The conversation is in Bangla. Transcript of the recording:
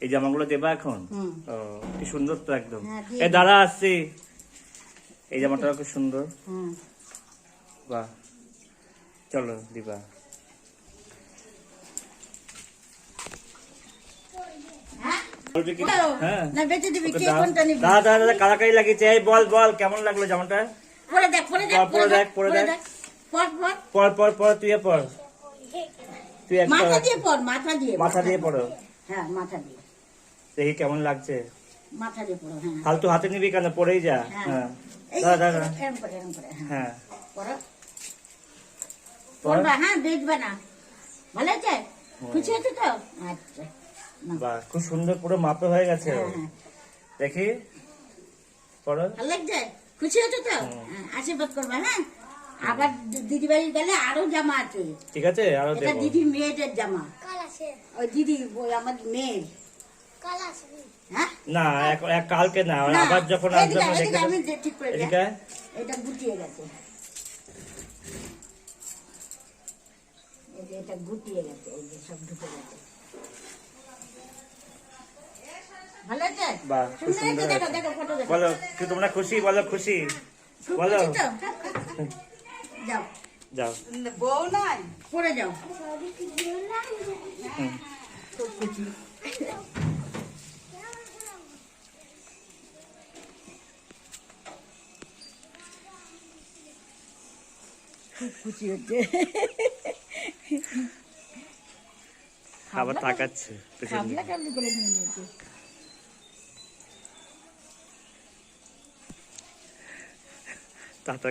এই জামাগুলো দেবা এখন? ও কি সুন্দর তো একদম। হ্যাঁ, এই দাঁড়া আসছি। এই জামাটা খুব সুন্দর। বাহ, চলো দিবা। হ্যাঁ না বেঁচে দিবি, কে কোনটা নিবি? দাদা দাদা কালাকারি লাগিয়েছে। এই বল বল কেমন লাগলো জামাটা? পরে দেখ, পরে দেখ, পরে দেখ, পরে দেখ। পর পর পর পর পর তুই পর, তুই একটা মাথা দিয়ে পর, মাথা দিয়ে, মাথা দিয়ে পড়ো। হ্যাঁ মাথা দিয়ে, দেখি কেমন লাগছে। মাথা দিয়ে পড়ো। হ্যাঁ ফালতু হাতে নিবি কেন, পরেই যা। হ্যাঁ এই দাদা দাদা এরকম করে, এরকম করে। হ্যাঁ হ্যাঁ পড়ো, পর। পড়বা। হ্যাঁ দেখবে না, ভালো আছে? খুশি আছে তো? আচ্ছা বাহ, খুব সুন্দর, পুরো মাপে হয়ে গেছে। হ্যাঁ হ্যাঁ, দেখি পড়ো। ভালো লাগছে? খুশি আছো তো? হ্যাঁ, আশীর্বাদ করবা। হ্যাঁ আবার দিদি বাড়ি গেলে আরো জামা আছে। ঠিক আছে, আরো এটা দেবো। দিদির মেয়েদের জামা, ওই দিদি ওই আমার মেয়ের। হ্যাঁ না কালকে না, না, আবার যখন এদিকে, আসবে এদিকে আমি ঠিক করে দিই। এদিকে এটা গুটিয়ে গেছে, এই যে এটা গুটিয়ে গেছে, এই যে সব ঢুকে গেছে। ভালো আছে? বাহ, খুব সুন্দর আছে? সুন্দর দেখো আছে। দেখো ফটো দেখো। বলো কি তোমরা খুশি? বলো খুশি খুব বলো। খুশি তো? যাও যাও। বউ নাই, পরে যাও। হুম। খুব খুশি। খুব খুশি হচ্ছে। আবার তাকাচ্ছে পেছন দিকে। খাবলা খাবলি করে নিয়ে নিয়েছে। টাটা।